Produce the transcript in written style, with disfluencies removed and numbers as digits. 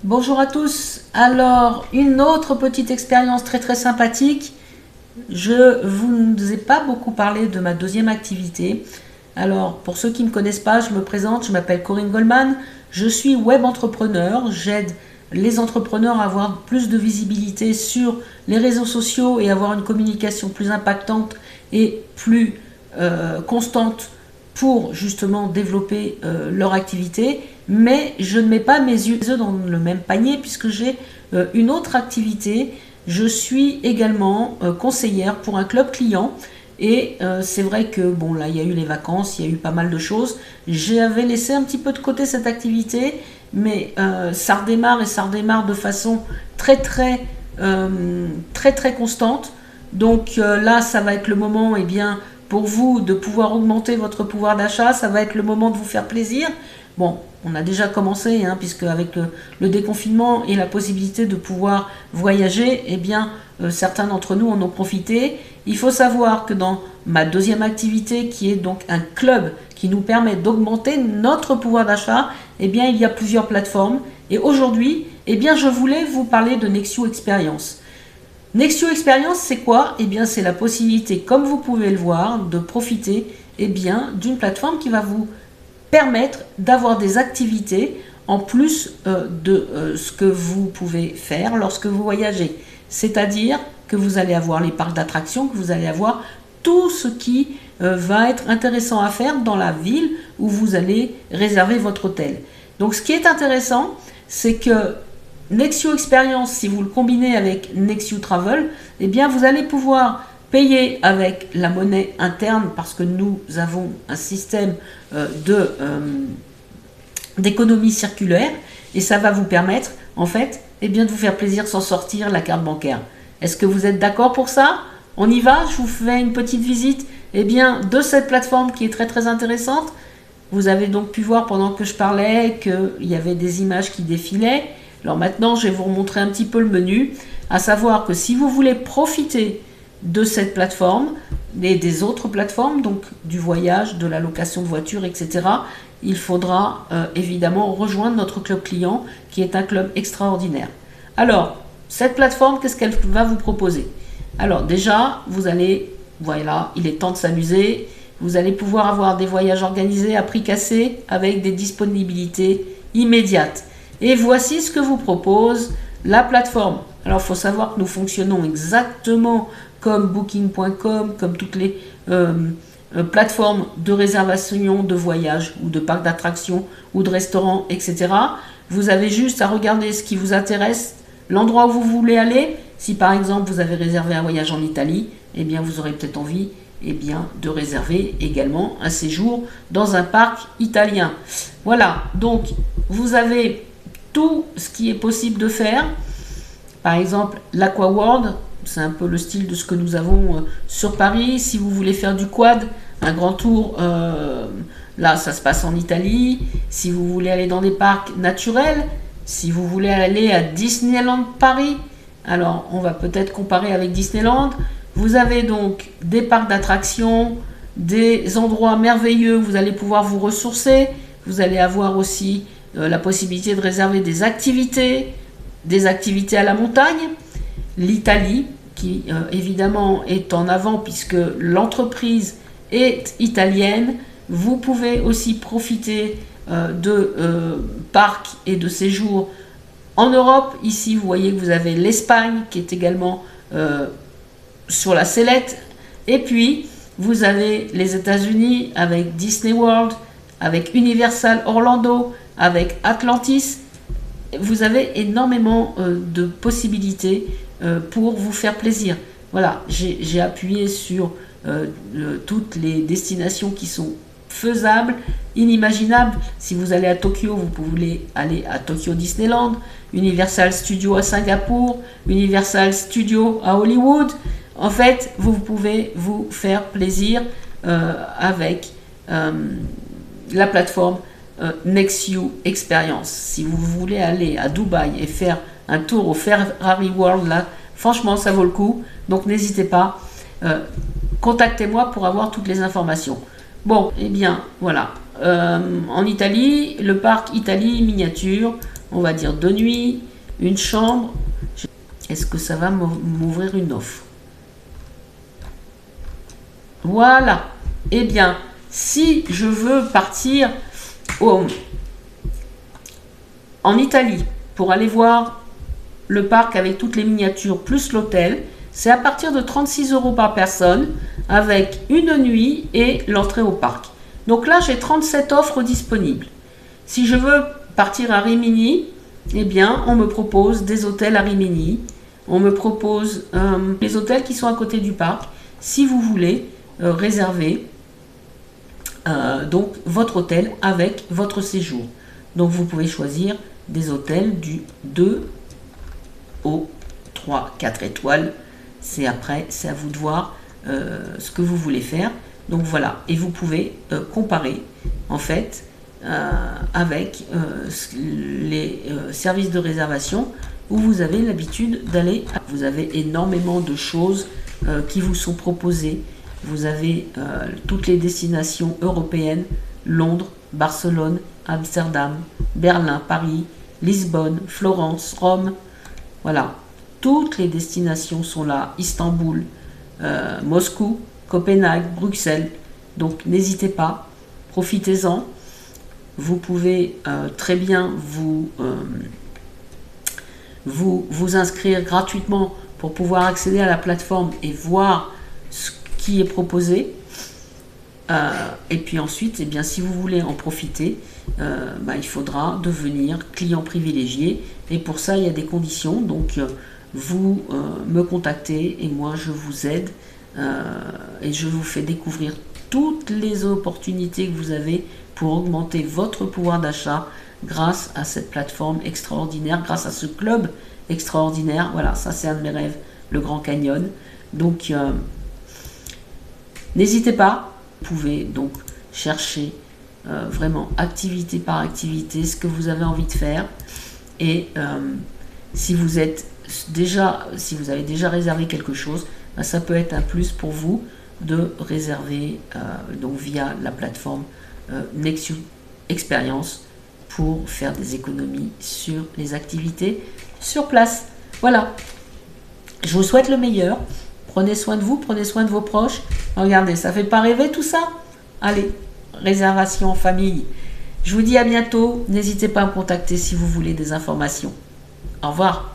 Bonjour à tous. Alors, une autre petite expérience très sympathique. Je vous ai pas beaucoup parlé de ma deuxième activité. Alors, pour ceux qui ne me connaissent pas, je me présente, je m'appelle Corinne Goldman. Je suis web entrepreneur. J'aide les entrepreneurs à avoir plus de visibilité sur les réseaux sociaux et avoir une communication plus impactante et plus constante pour justement développer leur activité, mais je ne mets pas mes œufs dans le même panier puisque j'ai une autre activité. Je suis également conseillère pour un club client et c'est vrai que bon là il y a eu les vacances, il y a eu pas mal de choses. J'avais laissé un petit peu de côté cette activité, mais ça redémarre et ça redémarre de façon très constante. Donc là ça va être le moment pour vous de pouvoir augmenter votre pouvoir d'achat, ça va être le moment de vous faire plaisir. Bon, on a déjà commencé, puisque avec le déconfinement et la possibilité de pouvoir voyager, certains d'entre nous en ont profité. Il faut savoir que dans ma deuxième activité, qui est donc un club qui nous permet d'augmenter notre pouvoir d'achat, il y a plusieurs plateformes. Et aujourd'hui, je voulais vous parler de Nexio Experience. Nexio Experience, c'est quoi? C'est la possibilité, comme vous pouvez le voir, de profiter d'une plateforme qui va vous permettre d'avoir des activités en plus de ce que vous pouvez faire lorsque vous voyagez. C'est-à-dire que vous allez avoir les parcs d'attractions, que vous allez avoir tout ce qui va être intéressant à faire dans la ville où vous allez réserver votre hôtel. Donc ce qui est intéressant, c'est que Nexio Experience, si vous le combinez avec Nexio Travel, vous allez pouvoir payer avec la monnaie interne parce que nous avons un système d'économie circulaire et ça va vous permettre en fait de vous faire plaisir sans sortir la carte bancaire. Est-ce que vous êtes d'accord pour ça? On y va, je vous fais une petite visite de cette plateforme qui est très intéressante. Vous avez donc pu voir pendant que je parlais qu'il y avait des images qui défilaient. Alors maintenant, je vais vous remontrer un petit peu le menu, à savoir que si vous voulez profiter de cette plateforme et des autres plateformes, donc du voyage, de la location de voiture, etc., il faudra évidemment rejoindre notre club client, qui est un club extraordinaire. Alors, cette plateforme, qu'est-ce qu'elle va vous proposer? Alors déjà, voilà, il est temps de s'amuser. Vous allez pouvoir avoir des voyages organisés à prix cassé avec des disponibilités immédiates. Et voici ce que vous propose la plateforme. Alors, il faut savoir que nous fonctionnons exactement comme Booking.com, comme toutes les plateformes de réservation de voyage ou de parcs d'attractions ou de restaurants, etc. Vous avez juste à regarder ce qui vous intéresse, l'endroit où vous voulez aller. Si par exemple vous avez réservé un voyage en Italie, vous aurez peut-être envie de réserver également un séjour dans un parc italien. Voilà, donc vous avez tout ce qui est possible de faire. Par exemple, l'Aqua World, c'est un peu le style de ce que nous avons sur Paris. Si vous voulez faire du quad, un grand tour, là ça se passe en Italie. Si vous voulez aller dans des parcs naturels, si vous voulez aller à Disneyland Paris, alors on va peut-être comparer avec Disneyland. Vous avez donc des parcs d'attractions, des endroits merveilleux où vous allez pouvoir vous ressourcer. Vous allez avoir aussi la possibilité de réserver des activités à la montagne. L'Italie, qui évidemment est en avant puisque l'entreprise est italienne. Vous pouvez aussi profiter de parcs et de séjours en Europe. Ici, vous voyez que vous avez l'Espagne qui est également sur la sellette. Et puis, vous avez les États-Unis avec Disney World, avec Universal Orlando, avec Atlantis. Vous avez énormément de possibilités pour vous faire plaisir. Voilà, j'ai appuyé sur toutes les destinations qui sont faisables, inimaginables. Si vous allez à Tokyo, vous pouvez aller à Tokyo Disneyland, Universal Studios à Singapour, Universal Studios à Hollywood. En fait, vous pouvez vous faire plaisir avec la plateforme Nexio Experience. Si vous voulez aller à Dubaï et faire un tour au Ferrari World, là, franchement, ça vaut le coup. Donc, n'hésitez pas. Contactez-moi pour avoir toutes les informations. Bon, voilà. En Italie, le parc Italie miniature. on va dire 2 nuits, une chambre. Est-ce que ça va m'ouvrir une offre? Voilà. Eh bien, si je veux partir en Italie pour aller voir le parc avec toutes les miniatures plus l'hôtel, c'est à partir de 36 € par personne avec une nuit et l'entrée au parc. Donc là, j'ai 37 offres disponibles. Si je veux partir à Rimini, eh bien, on me propose des hôtels à Rimini. On me propose les hôtels qui sont à côté du parc. Si vous voulez réserver donc votre hôtel avec votre séjour. Donc vous pouvez choisir des hôtels du 2 au 3, 4 étoiles. C'est après, c'est à vous de voir ce que vous voulez faire. Donc voilà, et vous pouvez comparer en fait avec les services de réservation où vous avez l'habitude d'aller. Vous avez énormément de choses qui vous sont proposées. Vous avez toutes les destinations européennes, Londres, Barcelone, Amsterdam, Berlin, Paris, Lisbonne, Florence, Rome. Voilà, toutes les destinations sont là. Istanbul, Moscou, Copenhague, Bruxelles. Donc n'hésitez pas, profitez-en. Vous pouvez très bien vous inscrire gratuitement pour pouvoir accéder à la plateforme et voir ce qui est proposé. Et puis ensuite, eh bien, si vous voulez en profiter, il faudra devenir client privilégié. Et pour ça, il y a des conditions. Donc, vous me contactez et moi, je vous aide et je vous fais découvrir toutes les opportunités que vous avez pour augmenter votre pouvoir d'achat grâce à cette plateforme extraordinaire, grâce à ce club extraordinaire. Voilà, ça c'est un de mes rêves, le Grand Canyon. Donc, n'hésitez pas, vous pouvez donc chercher vraiment activité par activité ce que vous avez envie de faire. Et si vous avez déjà réservé quelque chose, ça peut être un plus pour vous de réserver donc via la plateforme Nexus Experience pour faire des économies sur les activités sur place. Voilà, je vous souhaite le meilleur. Prenez soin de vous, prenez soin de vos proches. Regardez, ça fait pas rêver tout ça? Allez, réservation en famille. Je vous dis à bientôt. N'hésitez pas à me contacter si vous voulez des informations. Au revoir.